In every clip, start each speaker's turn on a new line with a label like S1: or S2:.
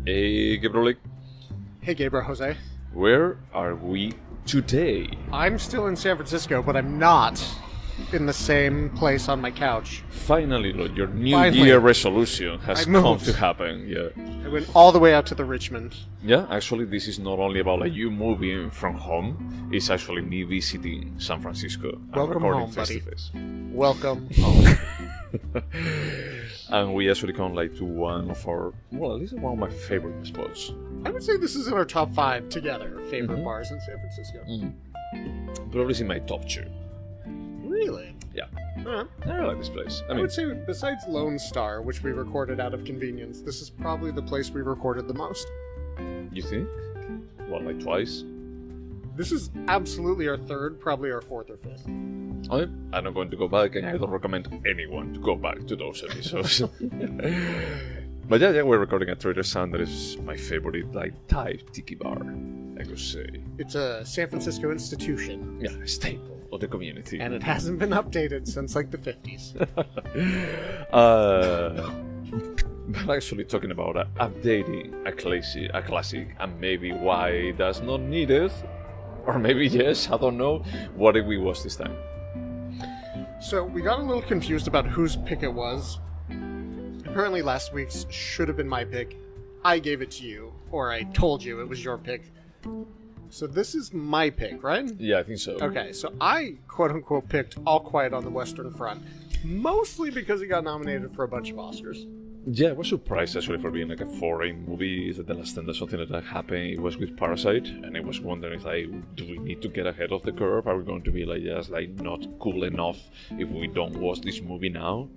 S1: Hey, Gabriel,
S2: Hey, Gaybros Jose.
S1: where are we today?
S2: I'm still in San Francisco, but I'm not in the same place on my couch.
S1: Finally, Lord, your New
S2: Finally.
S1: Year resolution has
S2: I
S1: come
S2: moved.
S1: to happen. Yeah,
S2: I went all the way out to the Richmond.
S1: yeah. Actually, this is not only about like you moving from home. It's actually me visiting San Francisco and
S2: Welcome
S1: recording
S2: home, buddy.
S1: face-to-face.
S2: Welcome home.
S1: And we actually come like to one of our, well, at least one of my favorite spots.
S2: I would say this is in our top 5 together favorite
S1: Mhm.
S2: bars in San Francisco.
S1: Probably in my top 2.
S2: Really?
S1: Yeah,
S2: Uh,
S1: I like this place. I
S2: I
S1: mean,
S2: would say besides Lone Star, which we recorded out of convenience, this is probably the place we recorded the most.
S1: you think? What, like twice?
S2: This is absolutely our 3rd, probably our 4th or 5th.
S1: I'm not going to go back, and I don't recommend anyone to go back to those episodes. But yeah, we're recording at Trader Sun. That is my favorite, like, Thai tiki bar, I could say.
S2: It's a San Francisco institution,
S1: Yeah, a staple of the community.
S2: and it hasn't been updated since like the 50s.
S1: But actually talking about updating a classic, and maybe why that's not needed, or maybe yes, I don't know. What did we watch this time?
S2: So we got a little confused about whose pick it was. Apparently last week's should have been my pick. I gave it to you, or I told you it was your pick. So this is my pick, right?
S1: Yeah, I think so.
S2: Okay, so I quote-unquote picked All Quiet on the Western Front, mostly because it got nominated for a bunch of Oscars.
S1: Yeah, I was surprised actually for being like a foreign movie. Is that the last time that something like that happened? It was with Parasite, and I was wondering if do we need to get ahead of the curve? Are we going to be like just like not cool enough if we don't watch this movie now?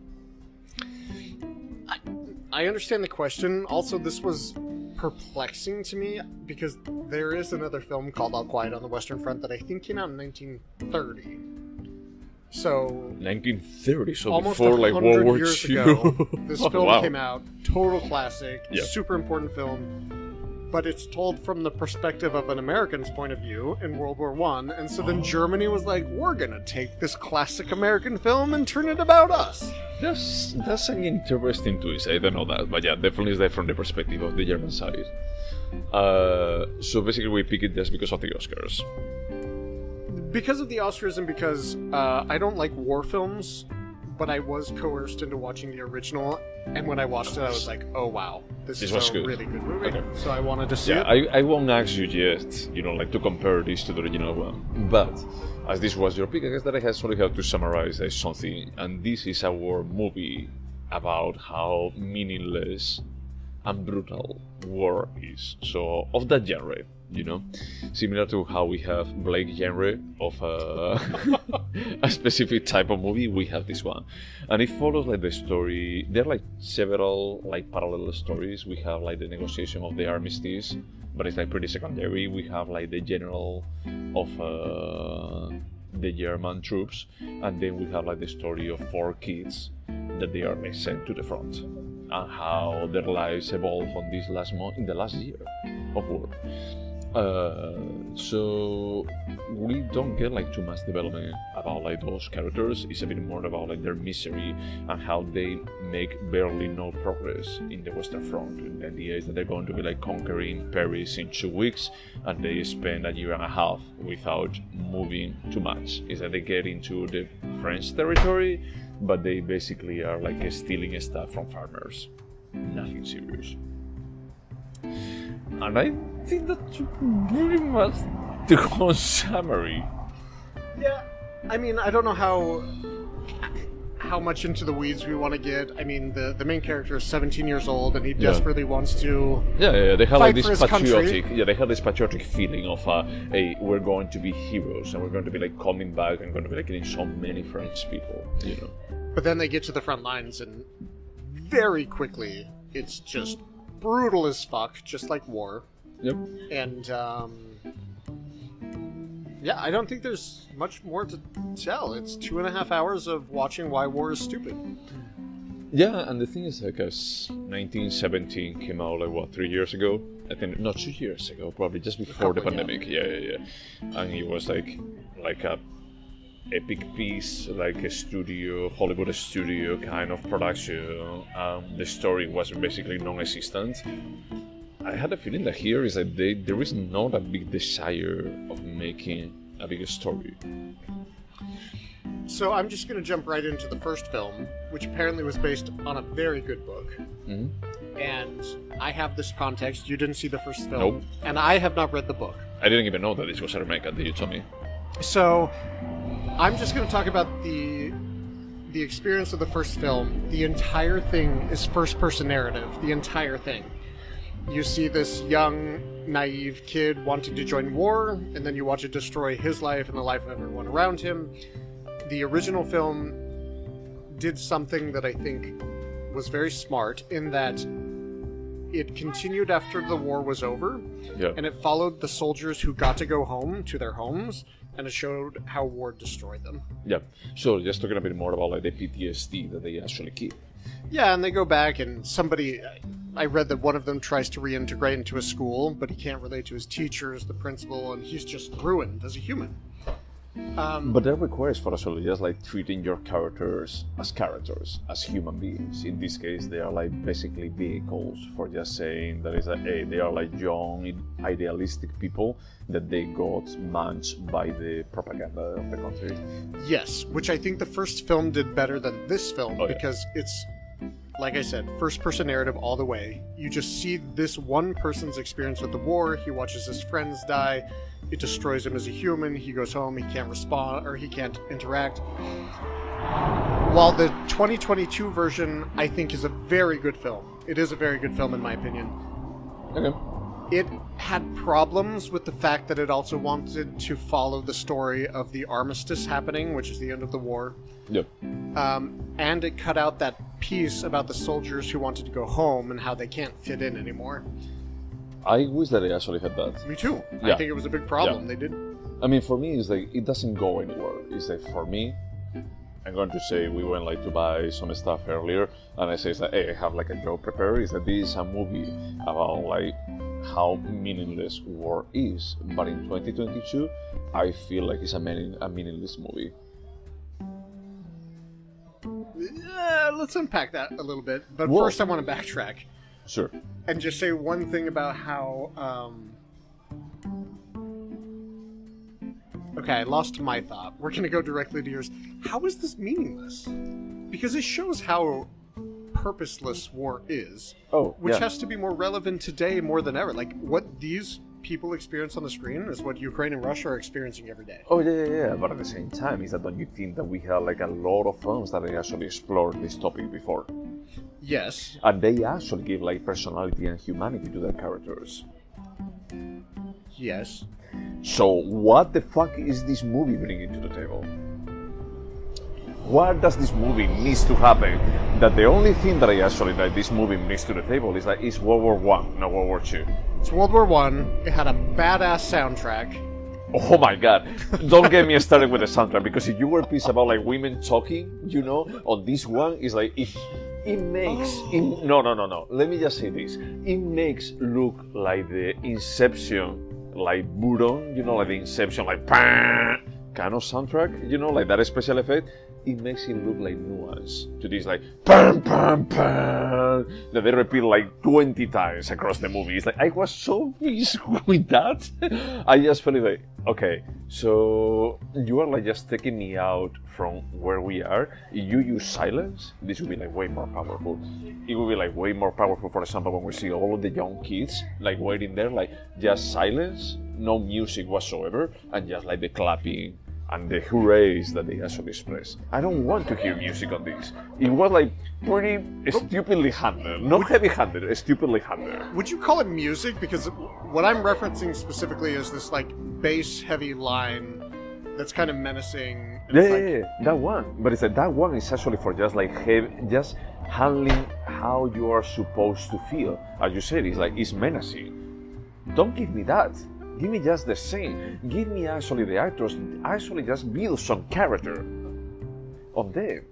S2: I understand the question. Also, this was perplexing to me because there is another film called All Quiet on the Western Front that I think came out in 1930. So
S1: 1930, so
S2: almost
S1: before like
S2: 100
S1: World War
S2: years
S1: II.
S2: ago, this
S1: Oh,
S2: film
S1: wow.
S2: came out. Total classic,
S1: Yep.
S2: super important film. But it's told from the perspective of an American's point of view in World War I. And so then Germany was like, we're going to take this classic American film and turn it about us.
S1: That's an interesting twist. I don't know that, but yeah, definitely is that from the perspective of the German side. So basically, we pick it just because of the Oscars.
S2: Because of the Oscars and because I don't like war films, but I was coerced into watching the original, and when I watched it, I was like, oh wow, this is
S1: was
S2: a
S1: good.
S2: really good movie.
S1: Okay.
S2: So I wanted to see
S1: Yeah,
S2: it.
S1: I won't ask you yet, like to compare this to the original one. But as this was your pick, I guess that I actually have to summarize something. And this is our movie about how meaningless and brutal war is. So of that genre, similar to how we have Blake genre of a specific type of movie, we have this one, and it follows like the story. There are like several like parallel stories. We have like the negotiation of the armistice, but it's like pretty secondary. We have like the general of the German troops, and then we have like the story of 4 kids that they are like sent to the front, and how their lives evolve on this in the last year of war. So we don't get like too much development about like those characters. It's a bit more about like their misery and how they make barely no progress in the Western Front. And the idea is that they're going to be like conquering Paris in 2 weeks, and they spend a year and a half without moving too much. Is that they get into the French territory, but they basically are like stealing stuff from farmers. Nothing serious. And I think that's pretty much the whole summary.
S2: Yeah, I mean, I don't know how much into the weeds we want to get. I mean, the main character is 17 years old, and he desperately wants to.
S1: Yeah, they have
S2: fight
S1: like
S2: for
S1: this
S2: his country.
S1: patriotic. Yeah, they have this patriotic feeling of, hey, we're going to be heroes, and we're going to be like coming back and going to be like killing so many French people.
S2: But then they get to the front lines, and very quickly, it's just brutal as fuck, just like war.
S1: Yep.
S2: And yeah, I don't think there's much more to tell. It's 2.5 hours of watching why war is stupid.
S1: Yeah, and the thing is, like, as 1917 came out, like, what, 3 years ago? I think, not 2 years ago, probably just before the pandemic. Yeah. And it was like a epic piece, like a Hollywood studio kind of production. The story was basically non-existent. I had a feeling that here is that there is not a big desire of making a big story.
S2: So I'm just going to jump right into the first film, which apparently was based on a very good book.
S1: Mm-hmm.
S2: And I have this context. You didn't see the first film.
S1: Nope.
S2: And I have not read the book.
S1: I didn't even know that this was a remake until you told me.
S2: So I'm just going to talk about the experience of the first film. The entire thing is first-person narrative. The entire thing. You see this young, naive kid wanting to join war, and then you watch it destroy his life and the life of everyone around him. The original film did something that I think was very smart in that it continued after the war was over, and it followed the soldiers who got to go home to their homes, and it showed how war destroyed them.
S1: Yeah. So just talking a bit more about like the PTSD that they actually keep.
S2: Yeah, and they go back, and I read that one of them tries to reintegrate into a school, but he can't relate to his teachers, the principal, and he's just ruined as a human.
S1: But that requires for us just like treating your characters, as human beings. In this case, they are like basically vehicles for just saying that is that they are like young, idealistic people that they got managed by the propaganda of the country.
S2: Yes, which I think the first film did better than this film because it's, like I said, first-person narrative all the way. You just see this one person's experience with the war. He watches his friends die. It destroys him as a human. He goes home. He can't respond, or he can't interact. While the 2022 version, I think, is a very good film. It is a very good film, in my opinion.
S1: Okay.
S2: It had problems with the fact that it also wanted to follow the story of the armistice happening, which is the end of the war.
S1: Yep.
S2: And it cut out that piece about the soldiers who wanted to go home and how they can't fit in anymore.
S1: I wish that I actually had that.
S2: Me too.
S1: Yeah.
S2: I think it was a big problem.
S1: Yeah.
S2: They did.
S1: I mean, for me, it's like it doesn't go anywhere. It's like for me, I'm going to say we went like to buy some stuff earlier, and I say like, hey, I have like a joke prepared. Is that this is a movie about like how meaningless war is, but in 2022, I feel like it's a meaningless movie.
S2: Let's unpack that a little bit. But first, I want to backtrack.
S1: Sure.
S2: And just say one thing about how... Okay, I lost my thought. We're going to go directly to yours. How is this meaningless? Because it shows how purposeless war is. Which has to be more relevant today more than ever. Like, what these people experience on the screen is what Ukraine and Russia are experiencing every day.
S1: Yeah. But at the same time, is that don't you think that we have like a lot of films that actually explored this topic before?
S2: Yes.
S1: And they actually give like personality and humanity to their characters.
S2: Yes.
S1: So what the fuck is this movie bringing to the table? What does this movie needs to happen? That the only thing that I actually like this movie brings to the table is that it's World War One, not World War Two.
S2: It's World War One. It had a badass soundtrack.
S1: Oh my god! Don't get me started with the soundtrack, because if you were pissed about like women talking, you know, on this one is like if it makes no. Let me just say this: it makes look like the Inception, like Buron, you know, like the Inception, like kind of soundtrack, you know, like that special effect. It makes it look like nuance to this like pam pam pam that they repeat like 20 times across the movie. It's like I was so pissed with that. I just felt like, okay, so you are like just taking me out from where we are. If you use silence, this would be like way more powerful. It would be like way more powerful, for example, when we see all of the young kids like waiting there, like just silence, no music whatsoever, and just like the clapping and the hoorays that they actually express. I don't want to hear music on this. It was like pretty stupidly handled. Not heavy-handed, stupidly handled.
S2: Would you call it music? Because what I'm referencing specifically is this like bass-heavy line that's kind of menacing.
S1: Yeah, that one. But it's like that one is actually for just like just handling how you are supposed to feel. As you said, it's like it's menacing. Don't give me that. Give me just the same. Give me actually the actors. Actually just build some character on them.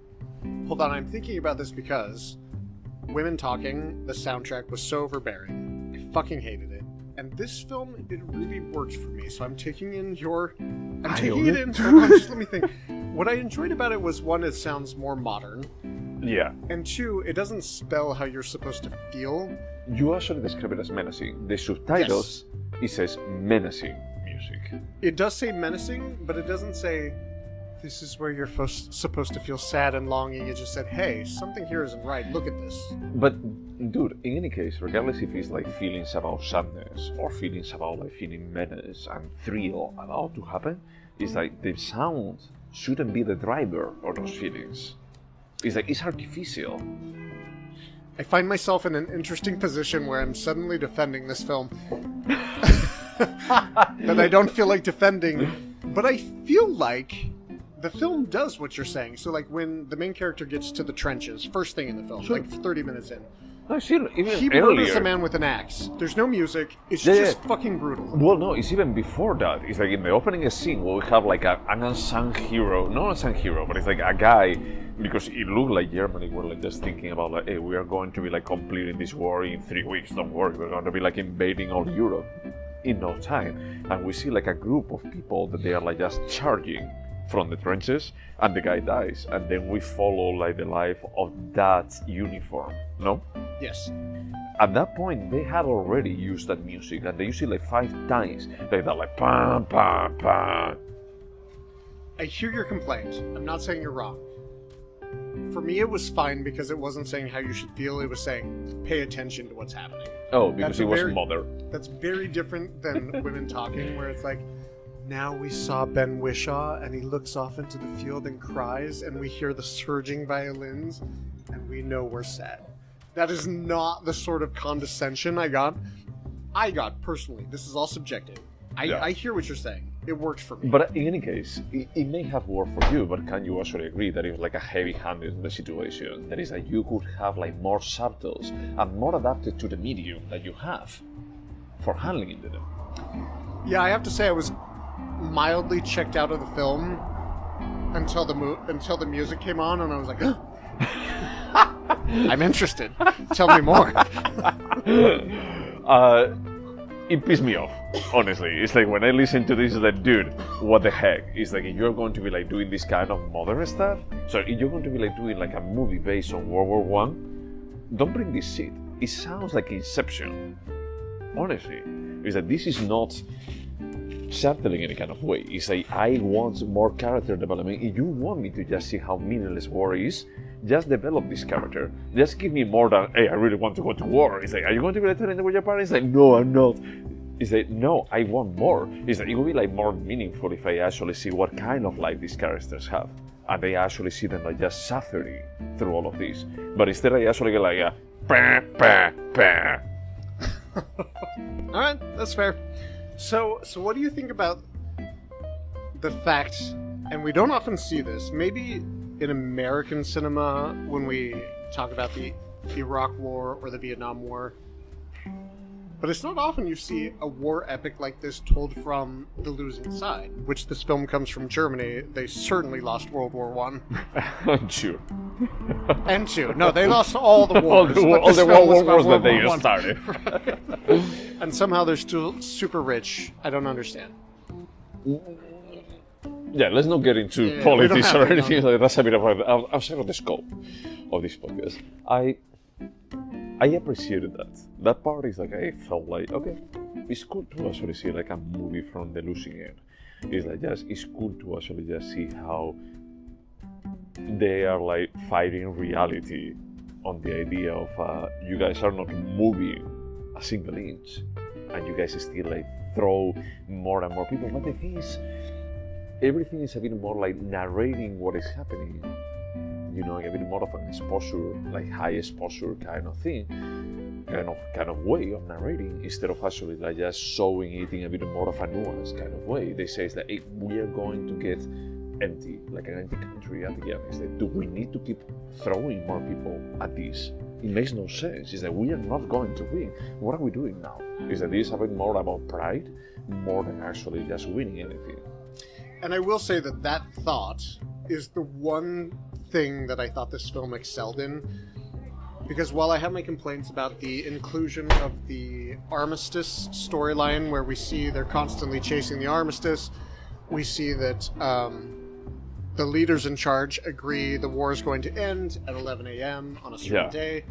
S2: Hold on, I'm thinking about this because women talking, the soundtrack was so overbearing. I fucking hated it. And this film, it really worked for me. So I'm taking in your... I'm taking it in. Hold on, just let me think. What I enjoyed about it was, one, it sounds more modern.
S1: Yeah.
S2: And two, it doesn't spell how you're supposed to feel.
S1: You actually describe it as menacing. The subtitles, it says menacing music.
S2: It does say menacing, but it doesn't say, this is where you're supposed to feel sad and longing. It just said, hey, something here isn't right. Look at this.
S1: But, dude, in any case, regardless if it's like feelings about sadness or feelings about like feeling menace and thrill about to happen, it's like the sound shouldn't be the driver of those feelings. It's like, it's artificial.
S2: I find myself in an interesting position where I'm suddenly defending this film. That I don't feel like defending. But I feel like the film does what you're saying. So, like, when the main character gets to the trenches, first thing in the film, like 30 minutes in, he murders a man with an axe. There's no music. It's just fucking brutal.
S1: Well, no, it's even before that. It's like in the opening scene where we have like an unsung hero. Not unsung hero, but it's like a guy, because it looked like Germany were like just thinking about like, hey, we are going to be like completing this war in 3 weeks. Don't worry, we're going to be like invading all Europe in no time. And we see like a group of people that they are like just charging from the trenches, and the guy dies, and then we follow like the life of that uniform, no?
S2: Yes.
S1: At that point, they had already used that music, and they used it like 5 times. Like that, like pam, pam, pam.
S2: I hear your complaint. I'm not saying you're wrong. For me, it was fine because it wasn't saying how you should feel. It was saying, pay attention to what's happening.
S1: Oh, because it was mother.
S2: That's very different than women talking, where it's like, now we saw Ben Whishaw, and he looks off into the field and cries, and we hear the surging violins, and we know we're sad. That is not the sort of condescension I got personally. This is all subjective. I hear what you're saying. It worked for me.
S1: But in any case, it may have worked for you, but can you actually agree that it was like a heavy-handed in the situation? That is like you could have like more subtles and more adapted to the medium that you have for handling it.
S2: Yeah, I have to say I was mildly checked out of the film until the music came on, and I was like, I'm interested. Tell me more.
S1: It pissed me off, honestly. It's like when I listen to this, it's like, dude, what the heck? It's like, if you're going to be like doing this kind of modern stuff, so if you're going to be like doing like a movie based on World War One, don't bring this shit. It sounds like Inception. Honestly, it's like this is not subtle in any kind of way. It's like, I want more character development. If you want me to just see how meaningless war is, just develop this character. Just give me more than, hey, I really want to go to war. It's like, are you going to be returning with your parents? It's like, no, I'm not. It's like, no, I want more. It's like, it would be like more meaningful if I actually see what kind of life these characters have. And I actually see them like just suffering through all of this. But instead I actually get like a bah, bah, bah.
S2: Alright, that's fair. So what do you think about the fact, and we don't often see this, maybe in American cinema when we talk about the Iraq War or the Vietnam War, but it's not often you see a war epic like this told from the losing side, which this film comes from Germany. They certainly lost World War One.
S1: Sure.
S2: And two. No, they lost all the wars.
S1: all the world wars that they started.
S2: And somehow they're still super rich. I don't understand.
S1: Yeah, let's not get into politics or anything like that. That's a bit outside of the scope of this podcast. I appreciated that. That part is like, I felt like, okay, it's cool to actually see like a movie from the losing end. It's like it's cool to actually just see how they are like fighting reality on the idea of you guys are not moving a single inch, and you guys still like throw more and more people. But the thing is, everything is a bit more like narrating what is happening. You know, like a bit more of an exposure, like high exposure kind of thing, kind of way of narrating, instead of actually like just showing it in a bit more of a nuanced kind of way. They say that, hey, we are going to get empty, like an empty country at the end. It's like, do we need to keep throwing more people at this? It makes no sense. It's that we are not going to win. What are we doing now? Is that this is a bit more about pride, more than actually just winning anything.
S2: And I will say that thought is the one thing that I thought this film excelled in, because while I have my complaints about the inclusion of the armistice storyline, where we see they're constantly chasing the armistice, we see that the leaders in charge agree the war is going to end at 11 a.m. on a certain day.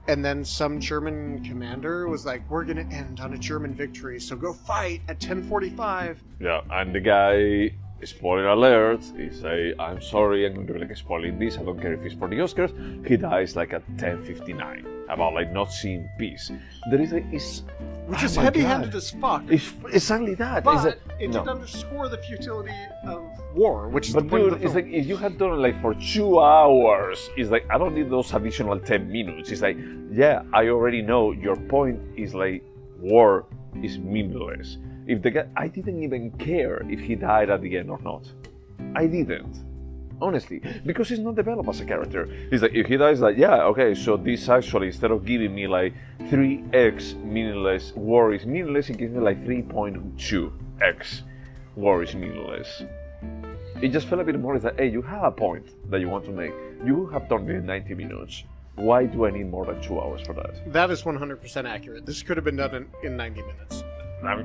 S2: and then some German commander was like, "We're gonna end on a German victory, so go fight at 10:45."
S1: Yeah, and the guy, spoiler alert, he say, "I'm sorry, I'm going to be like spoiling this. I don't care if it's for the Oscars." He dies like at 10:59 about like not seeing peace. There is
S2: which is heavy-handed as fuck.
S1: It's exactly that.
S2: But it did underscore the futility of war, which is the point of the film.
S1: It's like if you had done it like for 2 hours, it's like I don't need those additional 10 minutes. It's like, yeah, I already know your point is like war is meaningless. If the guy, I didn't even care if he died at the end or not. I didn't. Honestly, because he's not developed as a character. He's like, if he dies, like, yeah, okay, so this actually, instead of giving me like 3x meaningless, war is meaninless, it gives me like 3.2x war is meaninless. It just felt a bit more like, hey, you have a point that you want to make. You have done it in 90 minutes. Why do I need more than 2 hours for that?
S2: That is 100% accurate. This could have been done in 90 minutes.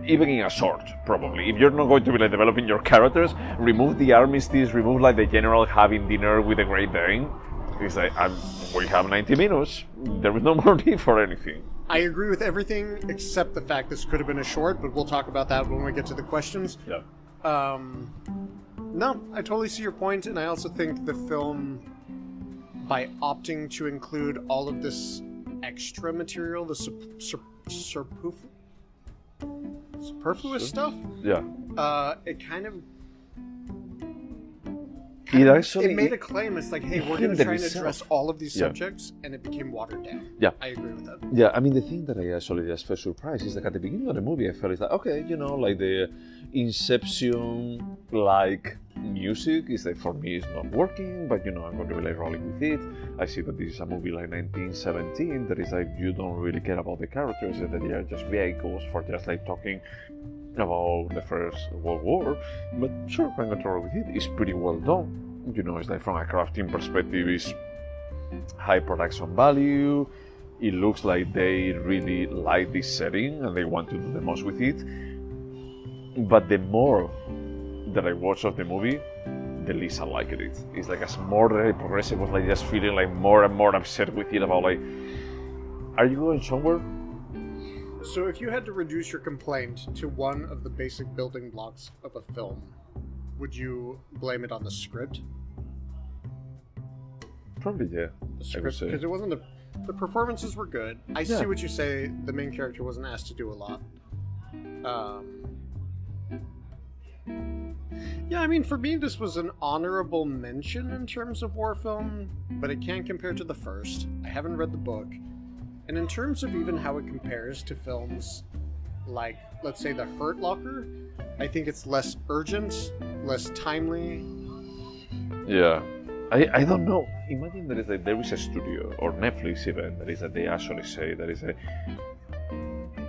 S1: Even in a short, probably. If you're not going to be like developing your characters, remove the armistice, remove like the general having dinner with a Great Dane. It's like, we have 90 minutes. There is no more need for anything.
S2: I agree with everything except the fact this could have been a short, but we'll talk about that when we get to the questions.
S1: Yeah.
S2: No, I totally see your point, and I also think the film, by opting to include all of this extra material, the superfluous stuff.
S1: Yeah.
S2: It kind of.
S1: It
S2: made a claim. It's like, hey, we're going to try and address all of these subjects, and it became watered down.
S1: Yeah.
S2: I agree with that.
S1: Yeah, I mean, the thing that I actually just felt surprised is like at the beginning of the movie, I felt it's like, okay, you know, like the Inception-like music is like, for me, it's not working, but you know, I'm going to be like rolling with it. I see that this is a movie like 1917 that is like, you don't really care about the characters, that they are just vehicles for just like talking about the First World War, but sure, I'm going to roll with it. It's pretty well done. You know, it's like from a crafting perspective, it's high production value. It looks like they really like this setting and they want to do the most with it. But the more that I watch of the movie, the least I like it. It's like as more that I progress, it was like just feeling like more and more upset with it about like, are you going somewhere?
S2: So if you had to reduce your complaint to one of the basic building blocks of a film, would you blame it on the script?
S1: Probably, yeah.
S2: The script, because it wasn't the performances were good. I see what you say. The main character wasn't asked to do a lot. Yeah, I mean, for me, this was an honorable mention in terms of war film, but it can't compare to the first. I haven't read the book. And in terms of even how it compares to films like, let's say, The Hurt Locker, I think it's less urgent, less timely.
S1: Yeah. I don't know. Imagine that is like there is a studio, or Netflix even, that is that they actually say that is a...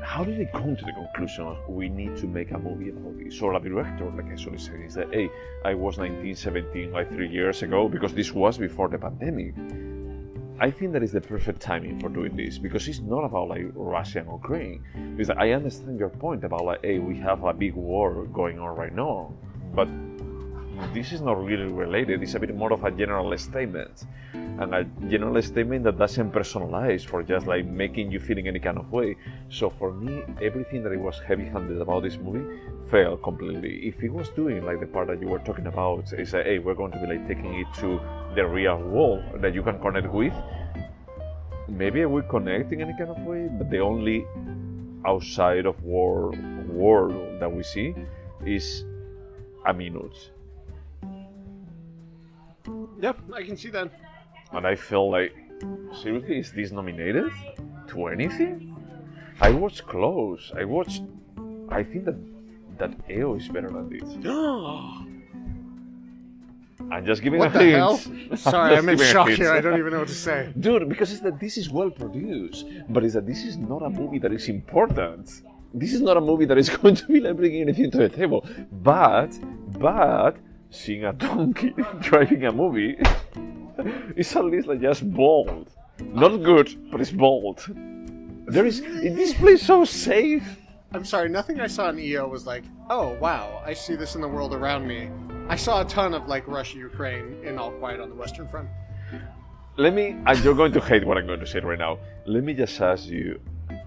S1: How did they come to the conclusion of we need to make a movie about this? Or a director, like actually saying, is that, hey, I was 1917 like 3 years ago, because this was before the pandemic. I think that is the perfect timing for doing this, because it's not about like Russia and Ukraine. It's like, I understand your point about like, hey, we have a big war going on right now, but this is not really related. It's a bit more of a general statement, and a general statement that doesn't personalize for just like making you feel in any kind of way. So for me, everything that it was heavy-handed about this movie failed completely. If it was doing like the part that you were talking about, is that, hey, we're going to be like taking it to the real world that you can connect with, maybe I would connect in any kind of way, but the only outside of war world that we see is a minute.
S2: Yep, I can see that.
S1: And I felt like, seriously, is this nominated to anything? I watched close. I think that EO is better than this. I'm just giving
S2: what
S1: a
S2: the
S1: hint.
S2: Hell? Sorry, I'm in shock here. I don't even know what to say.
S1: Dude, because it's that this is well produced, but it's that this is not a movie that is important. This is not a movie that is going to be like bringing anything to the table. But seeing a donkey driving a movie is at least like just bold. Not good, but it's bold. Is this place so safe?
S2: I'm sorry, nothing I saw in EO was like, oh wow, I see this in the world around me. I saw a ton of like Russia, Ukraine in All Quiet on the Western Front.
S1: and you're going to hate what I'm going to say right now. Let me just ask you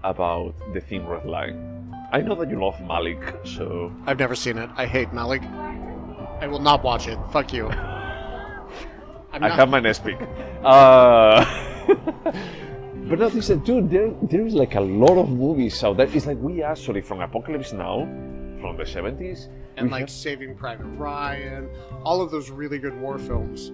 S1: about the Thin Red Line. I know that you love Malik, so...
S2: I've never seen it. I hate Malik. I will not watch it. Fuck you.
S1: I have my next pick. But no, listen, dude, there is like a lot of movies out there. It's like we actually, from Apocalypse Now, from the 70s...
S2: And like Saving Private Ryan, all of those really good war films.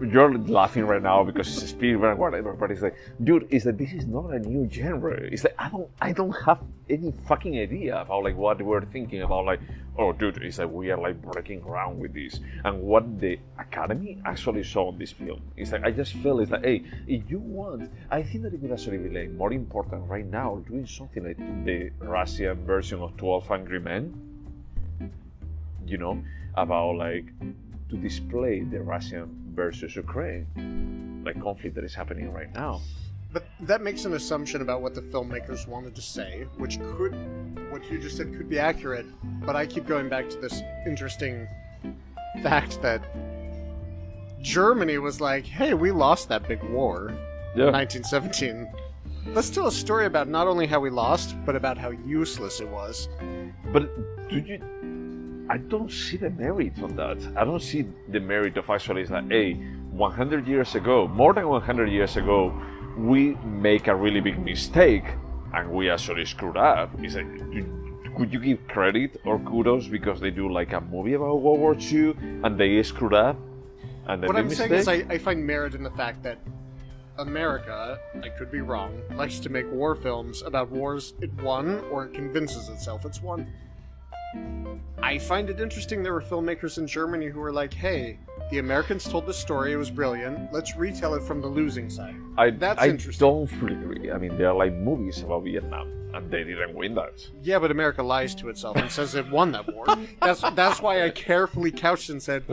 S1: You're laughing right now because it's Spielberg, whatever, but it's like, dude, it's that this is not a new genre. It's like I don't have any fucking idea about like what we're thinking about. Like, oh, dude, it's like we are like breaking ground with this, and what the Academy actually saw on this film. It's like I just feel it's like, hey, if you want, I think that it would actually be like more important right now doing something like the Russian version of 12 Angry Men. You know, about like to display the Russian versus Ukraine, like conflict that is happening right now.
S2: But that makes an assumption about what the filmmakers wanted to say, which could, what you just said could be accurate, but I keep going back to this interesting fact that Germany was like, hey, we lost that big war in 1917. Let's tell a story about not only how we lost, but about how useless it was.
S1: But I don't see the merit on that. I don't see the merit of actually like, hey, 100 years ago, more than 100 years ago, we make a really big mistake and we actually screwed up. It's like, could you give credit or kudos because they do like a movie about World War II and they screwed up? And then
S2: what I'm
S1: mistake?
S2: saying is I find merit in the fact that America, I could be wrong, likes to make war films about wars it won or it convinces itself it's won. I find it interesting there were filmmakers in Germany who were like, hey, the Americans told this story, it was brilliant, let's retell it from the losing side. That's interesting.
S1: I don't fully agree. I mean, there are like movies about Vietnam, and they didn't win that.
S2: Yeah, but America lies to itself and says it won that war. That's why I carefully couched and said,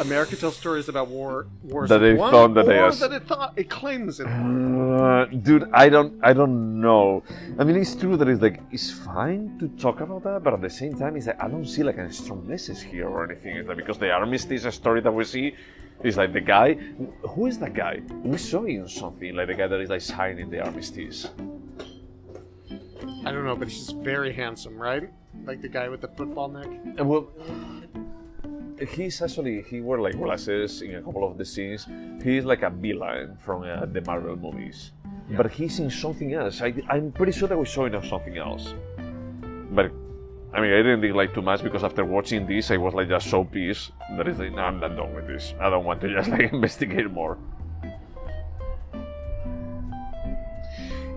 S2: America tells stories about wars
S1: that
S2: it
S1: they
S2: won,
S1: thought that
S2: or it claims it won.
S1: Dude, I don't know. I mean, it's true that it's fine to talk about that, but at the same time, it's like I don't see like a strong message here or anything. It's like because the armistice story that we see is like the guy. Who is that guy? We saw him something like the guy that is like signing the armistice.
S2: I don't know, but he's very handsome, right? Like the guy with the football neck.
S1: And well, he wore like glasses in a couple of the scenes. He's like a villain from the Marvel movies, but he's in something else. I'm pretty sure that we saw him in something else. But I mean, I didn't think like too much because after watching this, I was like just so pissed that it's like, no, I'm not done with this. I don't want to just like investigate more.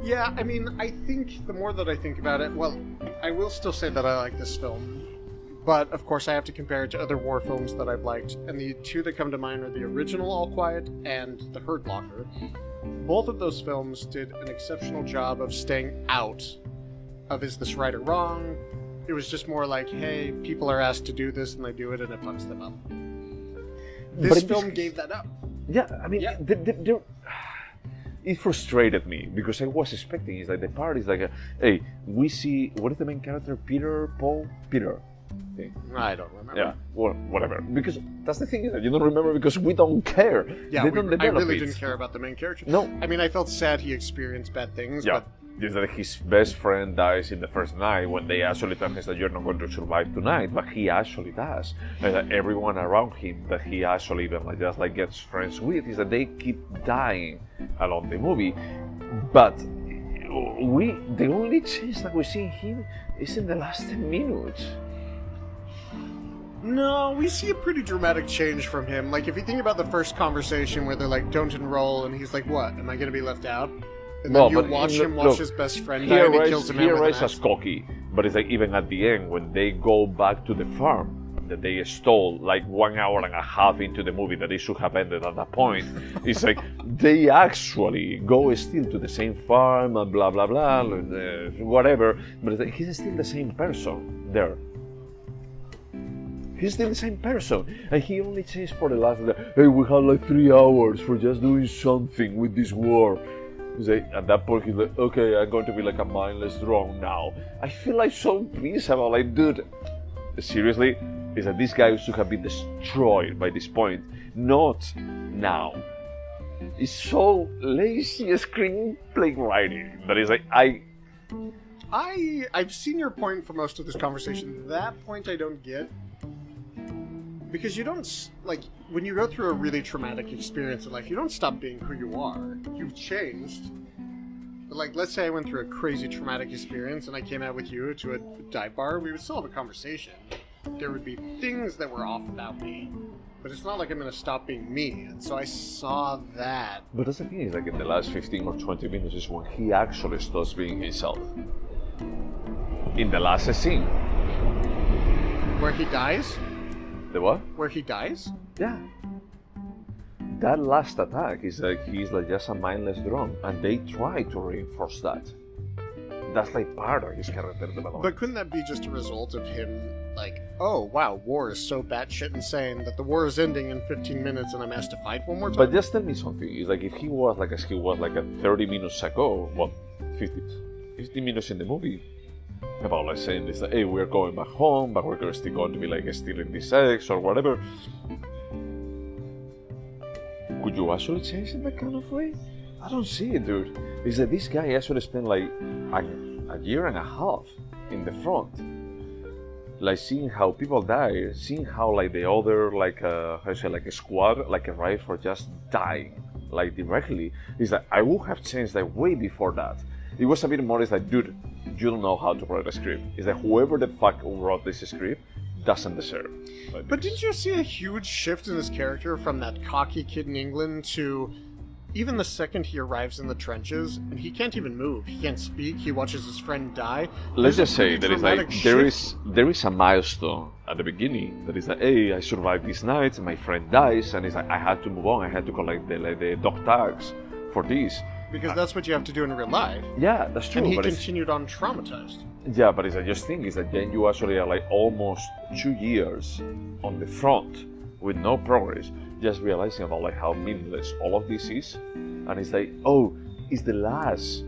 S2: Yeah, I mean, I think the more that I think about it, well, I will still say that I like this film. But, of course, I have to compare it to other war films that I've liked. And the two that come to mind are the original All Quiet and The Hurt Locker. Both of those films did an exceptional job of staying out of is this right or wrong. It was just more like, hey, people are asked to do this and they do it and it fucks them up. This film gave that up.
S1: Yeah, I mean, it frustrated me because I was expecting is like the part is like, hey, we see what is the main character? Peter. Okay.
S2: I don't remember.
S1: Yeah, well, whatever. Because that's the thing is that you don't remember because we don't care.
S2: Yeah,
S1: they don't
S2: I really didn't care about the main character.
S1: No,
S2: I mean I felt sad he experienced bad things.
S1: Yeah.
S2: But
S1: is that his best friend dies in the first night when they actually tell him that you're not going to survive tonight, but he actually does. And that everyone around him that he actually even like just like gets friends with is that they keep dying along the movie. But the only change that we see in him is in the last 10 minutes.
S2: No, we see a pretty dramatic change from him. Like, if you think about the first conversation where they're like, don't enroll, and he's like, what, am I going to be left out? And then you watch his best friend die and he kills him. He arrives
S1: as cocky, but it's like even at the end, when they go back to the farm that they stole like 1 hour and a half into the movie that it should have ended at that point, it's like they actually go still to the same farm and blah, blah, blah, whatever, but it's like, he's still the same person there. He's still the same person, and he only changed for the last. Hey, we had like 3 hours for just doing something with this war. He's like, at that point, he's like, okay, I'm going to be like a mindless drone now. I feel like so pissed about like, dude, seriously, is that this guy should have been destroyed by this point, not now. It's so lazy screenplay writing that is like
S2: I've seen your point for most of this conversation. That point I don't get. Because you don't, like, when you go through a really traumatic experience in life, you don't stop being who you are. You've changed. But, like, let's say I went through a crazy traumatic experience and I came out with you to a dive bar, we would still have a conversation. There would be things that were off about me, but it's not like I'm going to stop being me. And so I saw that.
S1: But that's the thing, is like in the last 15 or 20 minutes is when he actually starts being himself. In the last scene.
S2: Where he dies?
S1: The what?
S2: Where he dies?
S1: Yeah. That last attack is like he's like just a mindless drone, and they try to reinforce that. That's like part of his character development.
S2: But couldn't that be just a result of him, like, oh wow, war is so batshit insane that the war is ending in 15 minutes and I'm asked to fight one more time?
S1: But just tell me something. It's like if he was like as he was like a 30 minutes ago, well, 50 minutes in the movie, about like saying this, like, hey, we're going back home, but we're still going to be like stealing this eggs or whatever. Could you actually change in that kind of way? I don't see it, dude. It's that this guy actually spent like a year and a half in the front, like seeing how people die, seeing how like the other like how you say, like a squad, like arrived for just dying like directly. Is that I would have changed that way before that. It was a bit more, it's like, dude, you don't know how to write a script. It's like whoever the fuck wrote this script doesn't deserve.
S2: But didn't you see a huge shift in his character from that cocky kid in England to even the second he arrives in the trenches and he can't even move, he can't speak, he watches his friend die?
S1: Let's just say that it's like there is a milestone at the beginning that is like, hey, I survived this night, my friend dies, and it's like I had to move on, I had to collect the dog tags for this.
S2: Because that's what you have to do in real life.
S1: Yeah, that's true.
S2: And he continued on traumatized.
S1: Yeah, but it's I just think is that then you actually are like almost 2 years on the front with no progress, just realizing about like how meaningless all of this is, and it's like, oh, it's the last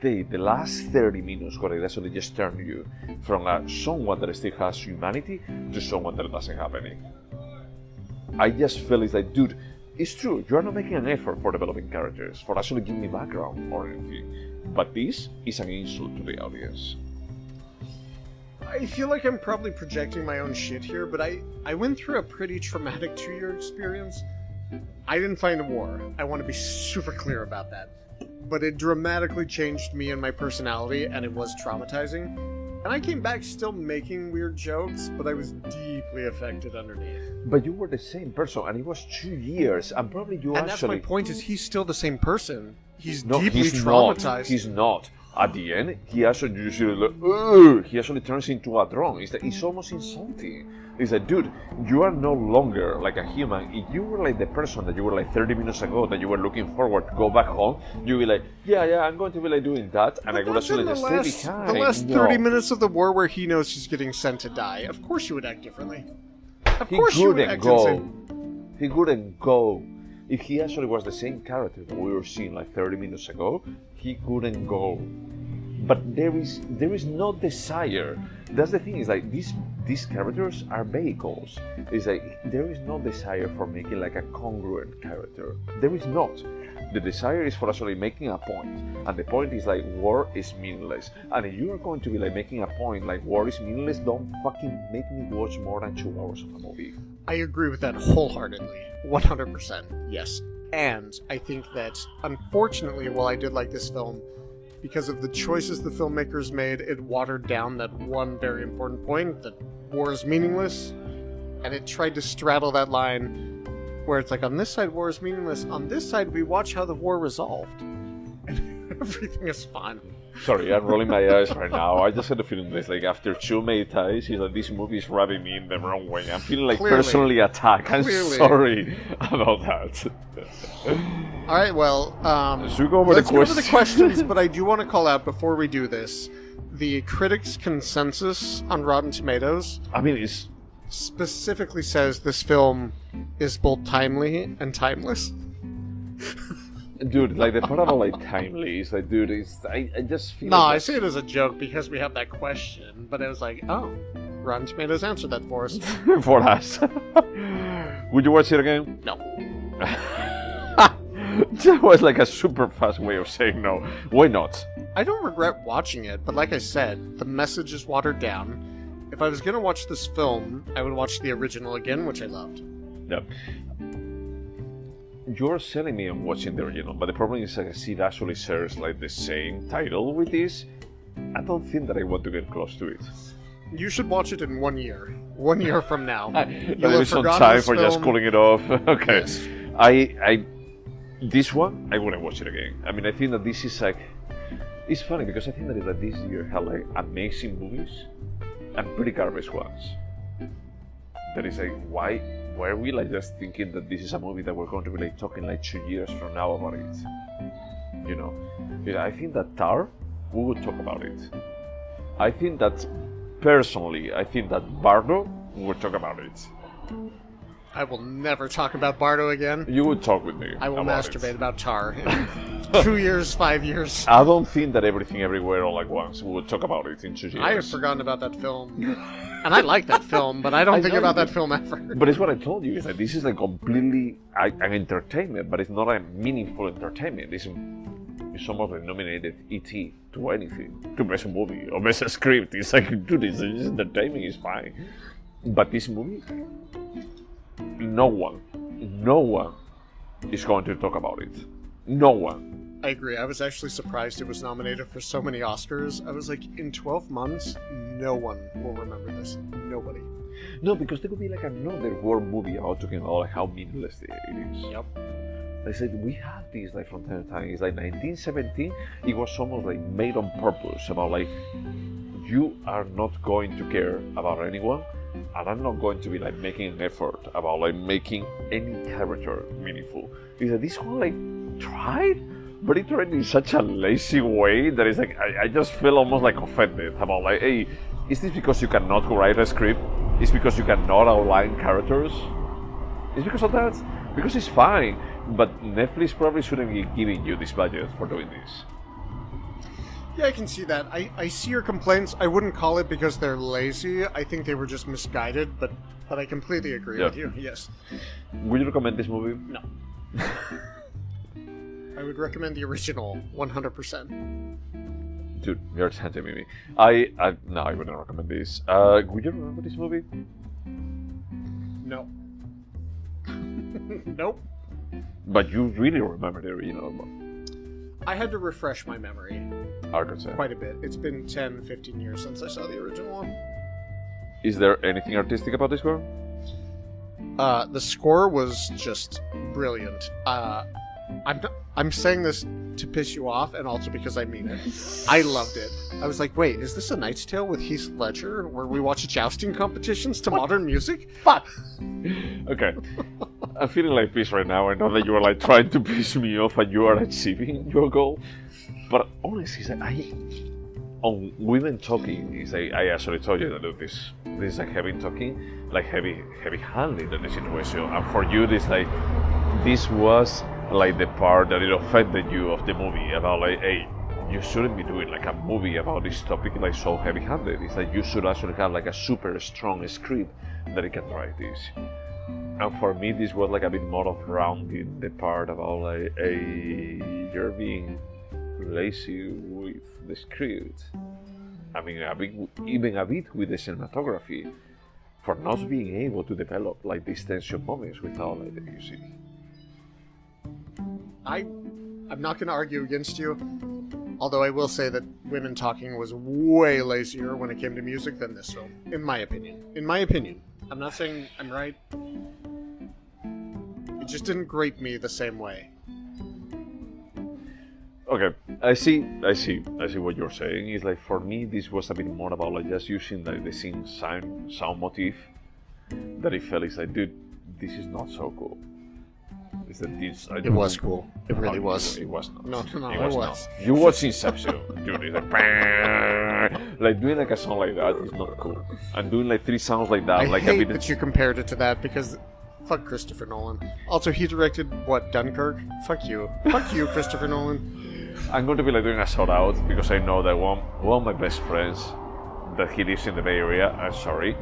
S1: day, the last 30 minutes where it actually just turn you from someone that still has humanity to someone that doesn't have any. I just feel it's like, dude, it's true, you are not making an effort for developing characters, for actually giving me background or anything. But this is an insult to the audience.
S2: I feel like I'm probably projecting my own shit here, but I went through a pretty traumatic 2-year experience. I didn't find a war. I want to be super clear about that. But it dramatically changed me and my personality, and it was traumatizing. And I came back still making weird jokes, but I was deeply affected underneath.
S1: But you were the same person, and it was 2 years, and probably you
S2: and
S1: actually...
S2: And that's my point, is he's still the same person. He's
S1: no,
S2: deeply
S1: he's
S2: traumatized.
S1: Not. He's not. At the end, he actually usually like, he actually turns into a drone. It's almost insulting. It's like, dude, you are no longer like a human. If you were like the person that you were like 30 minutes ago that you were looking forward to go back home, you'd be like, yeah, I'm going to be like doing that, and I would actually just stay behind.
S2: The last 30 minutes of the war where he knows he's getting sent to die. Of course you would act differently. Of course you would act insane.
S1: He couldn't go. If he actually was the same character that we were seeing like 30 minutes ago, he couldn't go. But there is no desire. That's the thing, is like these characters are vehicles. It's like there is no desire for making like a congruent character. There is not. The desire is for actually making a point. And the point is like war is meaningless. And if you are going to be like making a point like war is meaningless, don't fucking make me watch more than 2 hours of a movie.
S2: I agree with that wholeheartedly. 100%. Yes. And I think that, unfortunately, while I did like this film, because of the choices the filmmakers made, it watered down that one very important point, that war is meaningless, and it tried to straddle that line where it's like, on this side war is meaningless, on this side we watch how the war resolved, and everything is fine.
S1: Sorry, I'm rolling my eyes right now. I just had a feeling this, like, after 2 May ties, he's like, this movie is rubbing me in the wrong way. I'm feeling like personally attacked. I'm sorry about that.
S2: Alright, well,
S1: let's go over
S2: the questions, but I do want to call out, before we do this, the critics' consensus on Rotten Tomatoes.
S1: I mean, it's...
S2: specifically says this film is both timely and timeless.
S1: Dude, like the part about like timely is like, dude, I just feel.
S2: No,
S1: like
S2: I say it as a joke because we have that question, but it was like, oh, Rotten Tomatoes answered that for us.
S1: For us. Would you watch it again?
S2: No.
S1: That was like a super fast way of saying no. Why not?
S2: I don't regret watching it, but like I said, the message is watered down. If I was gonna watch this film, I would watch the original again, which I loved.
S1: Yeah. You're selling me on watching the original, but the problem is I see it actually shares like the same title with this. I don't think that I want to get close to it.
S2: You should watch it in 1 year. 1 year from now.
S1: There is some time for just cooling it off. Okay.
S2: Yes.
S1: This one, I wouldn't watch it again. I mean, I think that this is like... It's funny because I think that like, this year had like amazing movies and pretty garbage ones. That is like, why were we like just thinking that this is a movie that we're going to be like talking like 2 years from now about it? You know? Because I think that Tar, we would talk about it. I think that, personally, I think that Bardo, we would talk about it.
S2: I will never talk about Bardo again.
S1: You would talk with me.
S2: I will
S1: about
S2: masturbate
S1: it.
S2: about Tar in 2 years, 5 years.
S1: I don't think that Everything Everywhere All at Once we would talk about it in 2 years.
S2: I have forgotten about that film. And I like that film, but I don't think about that film ever.
S1: But it's what I told you, is that this is like completely an entertainment, but it's not a meaningful entertainment. It's almost like nominated E.T. to anything, to best movie or best script. It's like, dude, this entertainment is fine. But this movie, no one is going to talk about it. No one.
S2: I agree. I was actually surprised it was nominated for so many Oscars. I was like, in 12 months, no one will remember this. Nobody.
S1: No, because there could be like another war movie about talking about like how meaningless it is.
S2: Yep.
S1: I said, we have this like from time to time. It's like 1917, it was almost like made on purpose about like, you are not going to care about anyone, and I'm not going to be like making an effort about like making any character meaningful. Is that this one like tried? But it tried in such a lazy way that it's like, I just feel almost like offended about like, hey, is this because you cannot write a script? Is because you cannot outline characters? Is because of that? Because it's fine, but Netflix probably shouldn't be giving you this budget for doing this.
S2: Yeah, I can see that. I see your complaints. I wouldn't call it because they're lazy. I think they were just misguided, but I completely agree with you, yes.
S1: Would you recommend this movie?
S2: No. I would recommend the original, 100%.
S1: Dude, you're tempting me. No, I wouldn't recommend this. Would you remember this movie?
S2: No. Nope.
S1: But you really remember the original one.
S2: I had to refresh my memory
S1: I could say.
S2: quite a bit. It's been 10, 15 years since I saw the original one.
S1: Is there anything artistic about this score?
S2: The score was just brilliant. I'm saying this to piss you off, and also because I mean it. I loved it. I was like, wait, is this A Knight's Tale with Heath Ledger, where we watch jousting competitions to modern music? Fuck!
S1: Okay. I'm feeling like piss right now. I know that you are like trying to piss me off and you are achieving your goal. But honestly, it's like, on Women Talking, is like, I actually told you that look, this is like heavy talking, like heavy handling in the situation. And for you, this was like the part that it offended you of the movie about like, hey, you shouldn't be doing like a movie about this topic like so heavy-handed. It's like you should actually have like a super strong script that it can write this. And for me, this was like a bit more of rounding the part about like, hey, you're being lazy with the script. I mean, even a bit with the cinematography, for not being able to develop like these tension moments without like the music.
S2: I'm not going to argue against you, although I will say that Women Talking was way lazier when it came to music than this film, in my opinion. In my opinion. I'm not saying I'm right. It just didn't grate me the same way.
S1: Okay, I see what you're saying. It's like, for me, this was a bit more about like just using like the same sound motif that it felt. It's like, dude, this is not so cool. Is that this?
S2: It was cool. It really was.
S1: It was not.
S2: No,
S1: it was not. You watch Inception, dude. It's like doing like a song like that is not cool. And doing like 3 sounds like that,
S2: I
S1: like
S2: hate
S1: a bit.
S2: that you compared it to that because, fuck Christopher Nolan. Also, he directed what, Dunkirk? Fuck you, Christopher Nolan.
S1: I'm going to be like doing a shout out because I know that one of my best friends, that he lives in the Bay Area. I'm sorry.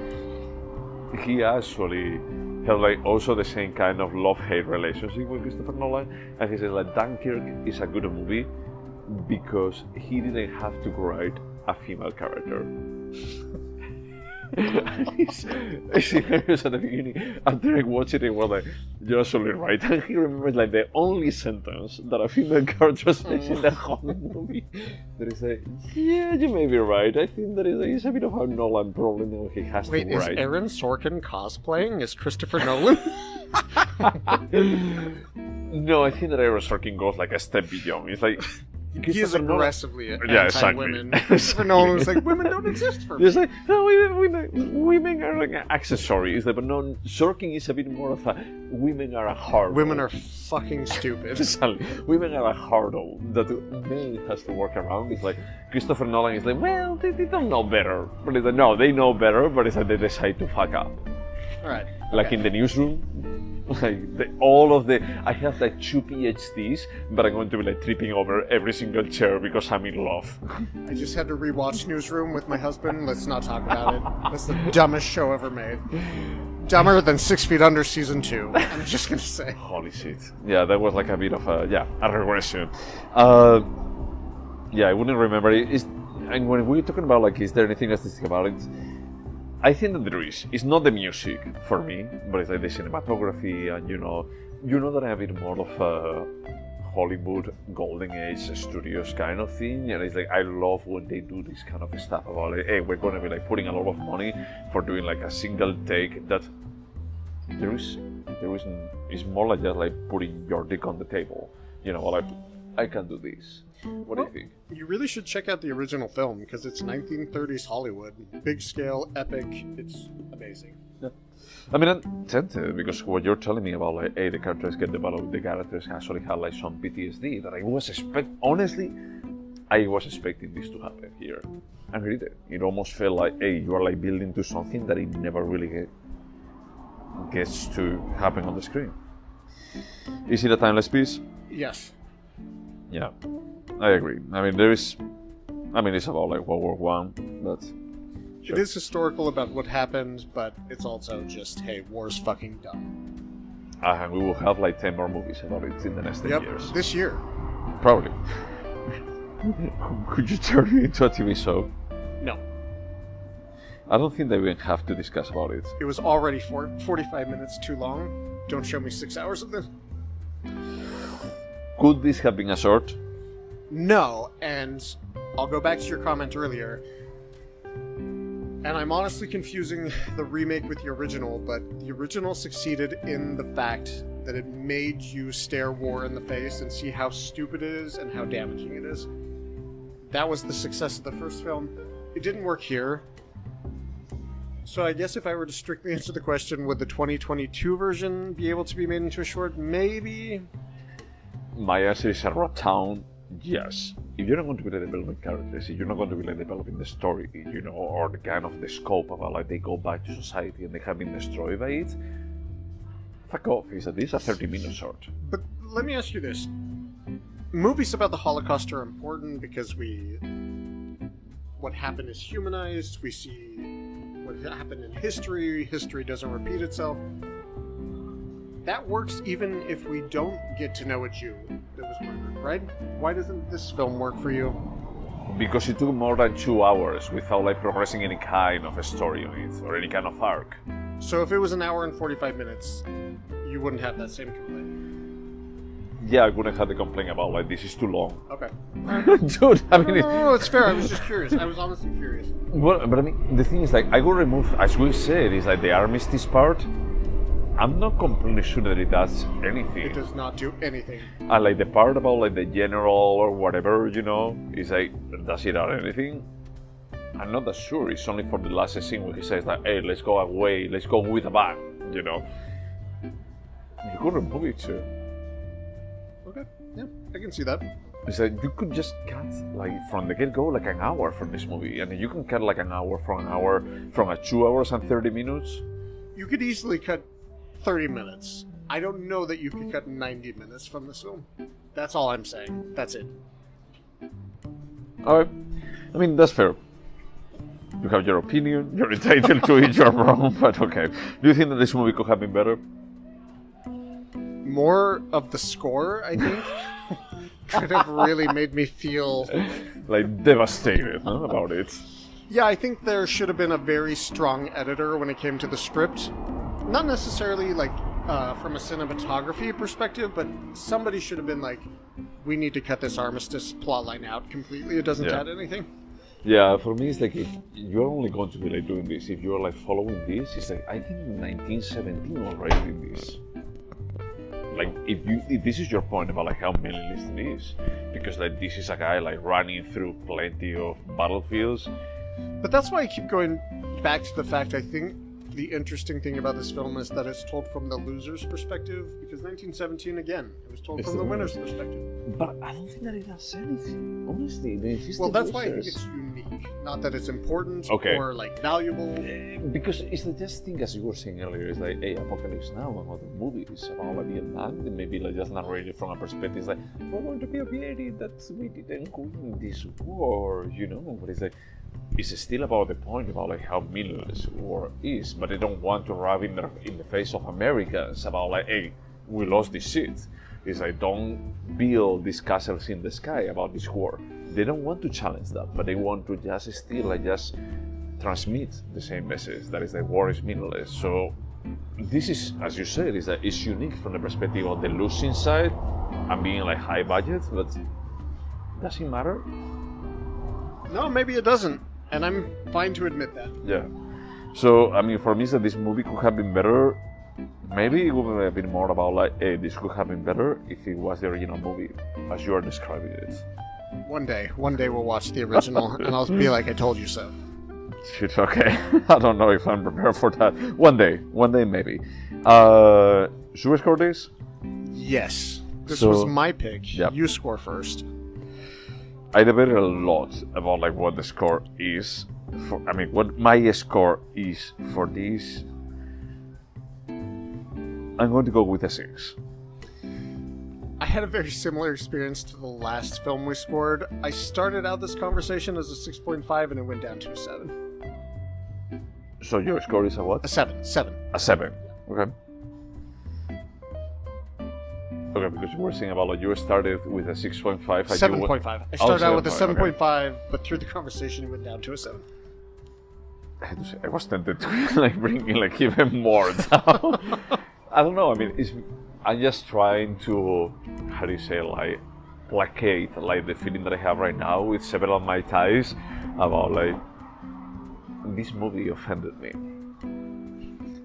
S1: He actually have like also the same kind of love-hate relationship with Christopher Nolan, and he says like Dunkirk is a good movie because he didn't have to write a female character. It's hilarious at the beginning. After I watched it, was like, "You're absolutely right." And he remembers like the only sentence that a female character says in the whole movie. There is a, "Yeah, you may be right. I think there is a bit of a Nolan problem that he has
S2: Wait,
S1: to write."
S2: is Aaron Sorkin cosplaying as Christopher Nolan?
S1: No, I think that Aaron Sorkin goes like a step beyond. It's like
S2: He is aggressively anti-women.
S1: Exactly.
S2: Christopher Nolan was like, women don't exist for me.
S1: It's like, no, women are like an accessory. It's like, but no, Sorkin is a bit more of a, women are a hurdle.
S2: Women are fucking stupid.
S1: Women are a hurdle that man has to work around. It's like, Christopher Nolan is like, well, they don't know better. But it's like, no, they know better, but it's like they decide to fuck up.
S2: Alright.
S1: Like in the newsroom. Like I have like 2 PhDs, but I'm going to be like tripping over every single chair because I'm in love.
S2: I just had to rewatch Newsroom with my husband. Let's not talk about it. That's the dumbest show ever made. Dumber than 6 Feet Under season 2. I'm just gonna say.
S1: Holy shit! Yeah, that was like a bit of a regression. I wouldn't remember it. And when we're talking about like, is there anything else to think about it? I think that there is. It's not the music for me, but it's like the cinematography, and you know that I'm a bit more of a Hollywood Golden Age studios kind of thing, and it's like I love when they do this kind of stuff about like, hey, we're gonna be like putting a lot of money for doing like a single take that there isn't. It's more like just like putting your dick on the table. You know, like I can do this. What do you think?
S2: You really should check out the original film because it's 1930s Hollywood. Big scale, epic. It's amazing.
S1: Yeah. I mean, I'm tempted because what you're telling me about like, hey, the characters get developed, the characters actually have like some PTSD that I was honestly, I was expecting this to happen here. And it did. It almost felt like, hey, you are like building to something that it never really gets to happen on the screen. Is it a timeless piece?
S2: Yes.
S1: Yeah, I agree. I mean, it's about like World War One, but sure.
S2: It is historical about what happened, but it's also just, hey, war's fucking dumb.
S1: And we will have like 10 more movies about it in the next 10 years.
S2: This year.
S1: Probably. Could you turn it into a TV show?
S2: No.
S1: I don't think they even have to discuss about it.
S2: It was already 45 minutes too long. Don't show me 6 hours of this.
S1: Could this have been a short?
S2: No, and I'll go back to your comment earlier. And I'm honestly confusing the remake with the original, but the original succeeded in the fact that it made you stare war in the face and see how stupid it is and how damaging it is. That was the success of the first film. It didn't work here. So I guess if I were to strictly answer the question, would the 2022 version be able to be made into a short? Maybe.
S1: My answer is a round yes. If you're not going to be like developing characters, if you're not going to be like developing the story, you know, or the kind of the scope of like they go back to society and they have been destroyed by it, fuck off. This is a 30-minute short.
S2: But let me ask you this. Movies about the Holocaust are important because what happened is humanized, we see what happened in history doesn't repeat itself. That works even if we don't get to know a Jew that was murdered, right? Why doesn't this film work for you?
S1: Because it took more than 2 hours without like progressing any kind of a story on it, or any kind of arc.
S2: So if it was an hour and 45 minutes, you wouldn't have that same complaint?
S1: Yeah, I wouldn't have the complaint about like, this is too long.
S2: Okay.
S1: Dude, I mean...
S2: No, it's fair, I was just curious. I was honestly curious.
S1: Well, but I mean, the thing is like, I would remove, as we said, is like the armistice part. I'm not completely sure that it does anything.
S2: It does not do anything.
S1: And like the part about like the general or whatever, you know, is like, does it add anything? I'm not that sure. It's only for the last scene where he says like, hey, let's go away, let's go with a bang, you know. You could remove it too.
S2: Okay, yeah, I can see that.
S1: It's like you could just cut like from the get-go like an hour from this movie, and you can cut like an hour from a 2 hours and 30 minutes.
S2: You could easily cut 30 minutes. I don't know that you could cut 90 minutes from this film. That's all I'm saying. That's it.
S1: Alright. I mean, that's fair. You have your opinion. You're entitled to it. You're wrong, but okay. Do you think that this movie could have been better?
S2: More of the score, I think, could have really made me feel
S1: like devastated about it.
S2: Yeah, I think there should have been a very strong editor when it came to the script. Not necessarily like from a cinematography perspective, but somebody should have been like, we need to cut this armistice plotline out completely. It doesn't add anything. Yeah,
S1: for me, it's like if you're only going to be like doing this, if you're like following this, it's like I think 1917 already did this. Like if this is your point about like how meaningless it is, because like this is a guy like running through plenty of battlefields.
S2: But that's why I keep going back to the fact I think the interesting thing about this film is that it's told from the loser's perspective, because 1917 again, it was told from the winner's perspective.
S1: But I don't think that it does anything, honestly.
S2: Well, that's why I think it's unique, not that it's important or like valuable.
S1: Because it's the just thing, as you were saying earlier, it's like, hey, Apocalypse Now, another movies about like Vietnam, and maybe like just narrated from a perspective. It's like, we're going to be obedient that we didn't win this war, you know. But it's like, it's still about the point about like how meaningless war is, but they don't want to rub in the face of Americans about like, hey, we lost this shit. It's like, don't build these castles in the sky about this war. They don't want to challenge that, but they want to just still like just transmit the same message that is that war is meaningless. So this is, as you said, is that it's unique from the perspective of the losing side and being like high budget, but does it matter?
S2: No, maybe it doesn't, and I'm fine to admit that.
S1: Yeah. So, I mean, for me, that this movie could have been better. Maybe it would have been more about like, hey, this could have been better if it was the original movie, as you are describing it.
S2: One day we'll watch the original, and I'll be like, I told you so.
S1: Shit, okay. I don't know if I'm prepared for that. One day maybe. Should we score this?
S2: Yes. This was my pick. Yep. You score first.
S1: I debated a lot about like what the score is. What my score is for this. I'm going to go with a 6.
S2: I had a very similar experience to the last film we scored. I started out this conversation as a 6.5 and it went down to a 7.
S1: So your score is a what?
S2: A 7. 7.
S1: A 7. Okay. Okay, because you were saying about like you started with a 6.5.
S2: 7.5. I started out with a 7.5, but through the conversation it went down to a 7.
S1: I was tempted to like bring in like even more down. I don't know. I mean, I'm just trying to, how do you say, like placate like the feeling that I have right now with several of my ties about like this movie offended me.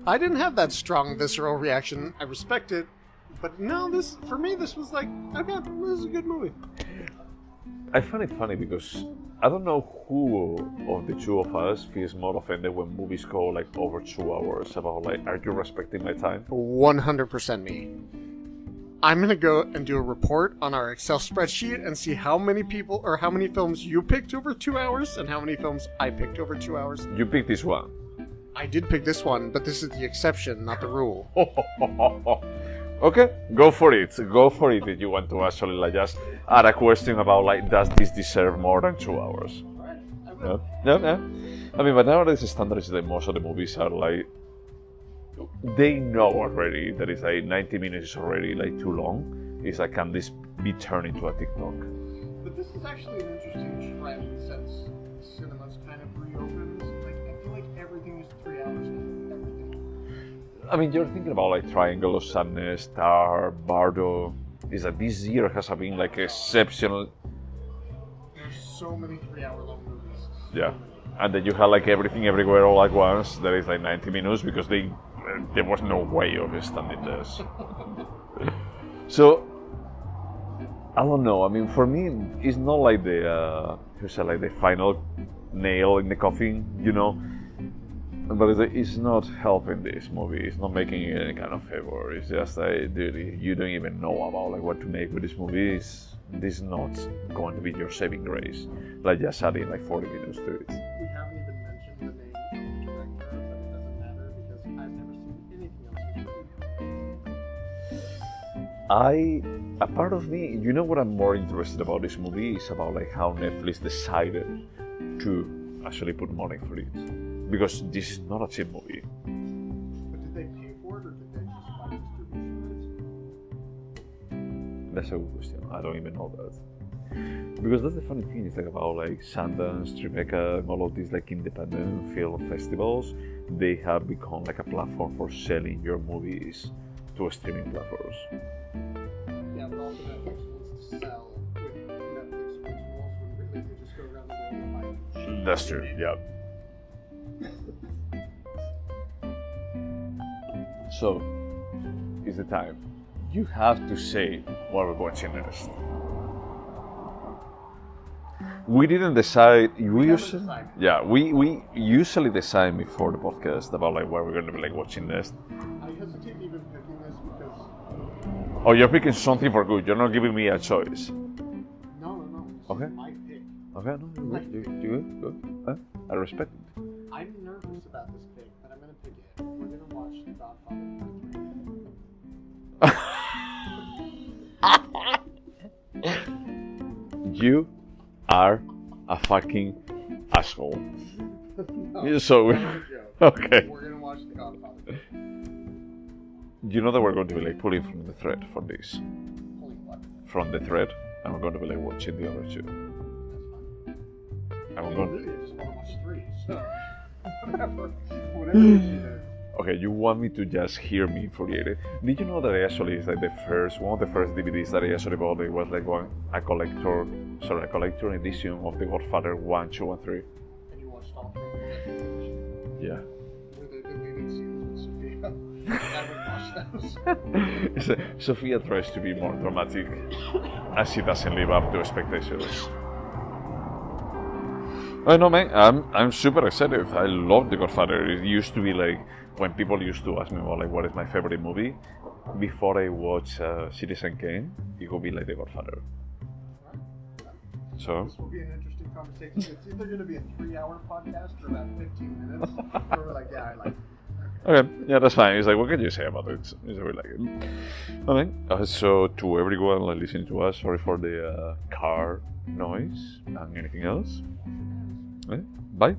S2: I didn't have that strong visceral reaction. I respect it. But no, this for me, this was like, okay, this is a good movie.
S1: I find it funny because I don't know who of the two of us feels more offended when movies go like over 2 hours about like, are you respecting my time?
S2: 100% me. I'm gonna go and do a report on our Excel spreadsheet and see how many people or how many films you picked over 2 hours and how many films I picked over 2 hours.
S1: You picked this one.
S2: I did pick this one, but this is the exception, not the rule.
S1: Okay, go for it. Go for it if you want to actually like just add a question about like, does this deserve more than 2 hours?
S2: Alright, I will.
S1: Yeah. I mean, but nowadays the standard is that most of the movies are like, they know already that it's like 90 minutes is already like too long. It's like, can this be turned into a TikTok?
S2: But this is actually an interesting trend since cinema's kind of reopened. Like, I feel like everything is 3 hours now.
S1: I mean, you're thinking about like Triangle of Sadness, Tar, Bardo. Is that this year has been like exceptional.
S2: There's so many 3-hour-long movies.
S1: Yeah, and then you had like Everything Everywhere All at Once. That is like 90 minutes because there was no way of standing this. So I don't know. I mean, for me, it's not like the final nail in the coffin, you know. But it's not helping this movie. It's not making it any kind of favor. It's just like, dude, you don't even know about like what to make with this movie. This is not going to be your saving grace. Like just adding like 40 minutes to it.
S2: We haven't even mentioned the name of the director, but it doesn't matter because I've never seen anything else he's written.
S1: A part of me, you know what I'm more interested about this movie is about like how Netflix decided to actually put money for it, because this is not a cheap movie.
S2: But did they pay for it, or did they just buy distribution rights?
S1: That's a good question. I don't even know that. Because that's the funny thing, it's like about like Sundance, Tribeca, and all of these like independent film festivals, they have become like a platform for selling your movies to streaming platforms.
S2: Yeah, but also Netflix wants to sell with Netflix originals when really they just go around the world and buy.
S1: That's true, yeah. So, it's the time. You have to say what we're watching next. We didn't decide. We usually decide before the podcast about like what we're going to be like watching next.
S2: I hesitate even picking this because.
S1: Oh, you're picking something for good. You're not giving me a choice.
S2: No. This
S1: Okay.
S2: is my pick.
S1: Okay, no, you good. I respect it.
S2: I'm nervous about this pick, but I'm gonna pick it. We're gonna watch The Godfather Part 3.
S1: You are a fucking asshole.
S2: No,
S1: So
S2: that was a joke.
S1: okay.
S2: We're gonna watch The Godfather.
S1: You know that we're going to be like pulling from the thread for this.
S2: Holy what?
S1: From the thread, and we're going to be like watching the other two.
S2: That's fine.
S1: And we're
S2: Really,
S1: going.
S2: I just want to watch 3, so whatever you do.
S1: Okay, you want me to just hear me infuriated? Did you know that I actually is like one of the first DVDs that I actually bought? It was like a collector edition of The Godfather 1, 2, and 3.
S2: And you watched all 3?
S1: Yeah.
S2: Were there deleted scenes with Sophia? I would watch those.
S1: Sophia tries to be more dramatic, and she doesn't live up to expectations. I know, man. I'm super excited. I love The Godfather. It used to be like when people used to ask me about like what is my favorite movie. Before I watch Citizen Kane, it would be like The Godfather. So
S2: This will be an interesting conversation. It's either going to be a 3-hour podcast or about 15 minutes. Where we're like, yeah, I like it.
S1: okay, yeah, that's fine. It's like, what can you say about it? It's really like it. Okay. So to everyone like listening to us, sorry for the car noise and anything else. Okay, bye.